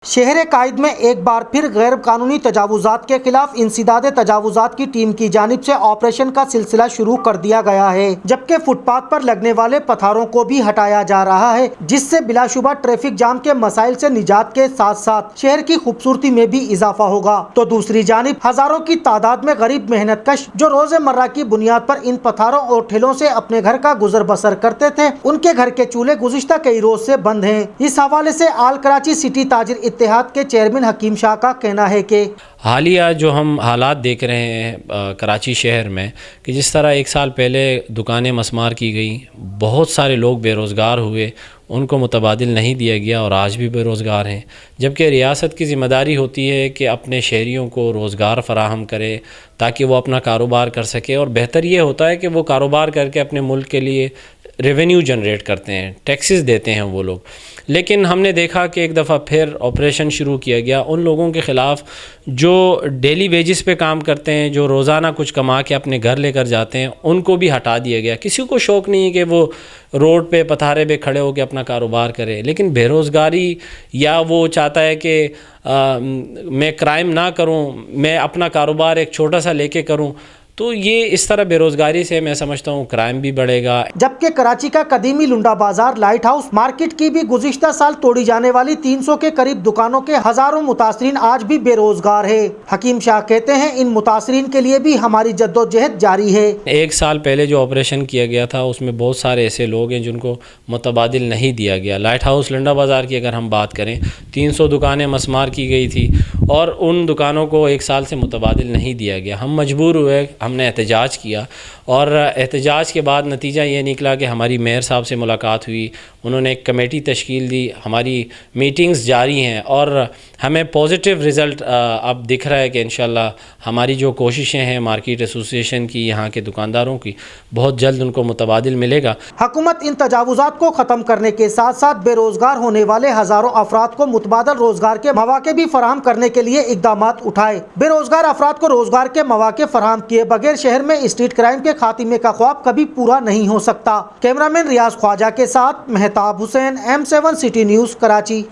شہر قائد میں ایک بار پھر غیر قانونی تجاوزات کے خلاف انسداد تجاوزات کی ٹیم کی جانب سے آپریشن کا سلسلہ شروع کر دیا گیا ہے، جبکہ فٹ پاتھ پر لگنے والے پتھروں کو بھی ہٹایا جا رہا ہے، جس سے بلا شبہ ٹریفک جام کے مسائل سے نجات کے ساتھ ساتھ شہر کی خوبصورتی میں بھی اضافہ ہوگا۔ تو دوسری جانب ہزاروں کی تعداد میں غریب محنت کش جو روز مرہ کی بنیاد پر ان پتھروں اور ٹھیلوں سے اپنے گھر کا گزر بسر کرتے تھے، ان کے گھر کے چولہے گزشتہ کئی روز سے بند ہیں۔ اس حوالے سے آل کراچی سٹی تاجر اتحاد کے چیئرمین حکیم شاہ کا کہنا ہے کہ حالیہ جو ہم حالات دیکھ رہے ہیں کراچی شہر میں کہ جس طرح ایک سال پہلے دکانیں مسمار کی گئیں، بہت سارے لوگ بے روزگار ہوئے، ان کو متبادل نہیں دیا گیا اور آج بھی بے روزگار ہیں، جبکہ ریاست کی ذمہ داری ہوتی ہے کہ اپنے شہریوں کو روزگار فراہم کرے تاکہ وہ اپنا کاروبار کر سکے، اور بہتر یہ ہوتا ہے کہ وہ کاروبار کر کے اپنے ملک کے لیے ریونیو جنریٹ کرتے ہیں، ٹیکسز دیتے ہیں وہ لوگ۔ لیکن ہم نے دیکھا کہ ایک دفعہ پھر آپریشن شروع کیا گیا ان لوگوں کے خلاف جو ڈیلی ویجز پہ کام کرتے ہیں، جو روزانہ کچھ کما کے اپنے گھر لے کر جاتے ہیں، ان کو بھی ہٹا دیا گیا۔ کسی کو شوق نہیں ہے کہ وہ روڈ پہ پتھارے پہ کھڑے ہو کے اپنا کاروبار کرے، لیکن بے روزگاری یا وہ چاہتا ہے کہ میں کرائم نہ کروں، میں اپنا کاروبار ایک چھوٹا سا لے کے کروں، تو یہ اس طرح بے روزگاری سے میں سمجھتا ہوں کرائم بھی بڑھے گا۔ جبکہ کراچی کا قدیمی لنڈا بازار لائٹ ہاؤس مارکیٹ کی بھی گزشتہ سال توڑی جانے والی 300 کے قریب دکانوں کے ہزاروں متاثرین آج بھی بے روزگار ہے۔ حکیم شاہ کہتے ہیں ان متاثرین کے لیے بھی ہماری جدوجہد جاری ہے۔ ایک سال پہلے جو آپریشن کیا گیا تھا اس میں بہت سارے ایسے لوگ ہیں جن کو متبادل نہیں دیا گیا۔ لائٹ ہاؤس لنڈا بازار کی اگر ہم بات کریں، 300 دکانیں مسمار کی گئی تھی اور ان دکانوں کو ایک سال سے متبادل نہیں دیا گیا۔ ہم مجبور ہوئے، ہم نے احتجاج کیا اور احتجاج کے بعد نتیجہ یہ نکلا کہ ہماری میئر صاحب سے ملاقات ہوئی، انہوں نے ایک کمیٹی تشکیل دی، ہماری میٹنگز جاری ہیں اور ہمیں پازیٹیو رزلٹ اب دکھ رہا ہے کہ انشاءاللہ ہماری جو کوششیں ہیں مارکیٹ ایسوسیشن کی، یہاں کے دکانداروں کی، بہت جلد ان کو متبادل ملے گا۔ حکومت ان تجاوزات کو ختم کرنے کے ساتھ ساتھ بے روزگار ہونے والے ہزاروں افراد کو متبادل روزگار کے مواقع بھی فراہم کرنے کے لیے اقدامات اٹھائے۔ بے روزگار افراد کو روزگار کے مواقع فراہم کیے بغیر شہر میں اسٹریٹ کرائم کے خاتمے کا خواب کبھی پورا نہیں ہو سکتا۔ کیمرہ مین ریاض خواجہ کے ساتھ مہتاب حسین، M7 سٹی نیوز، کراچی۔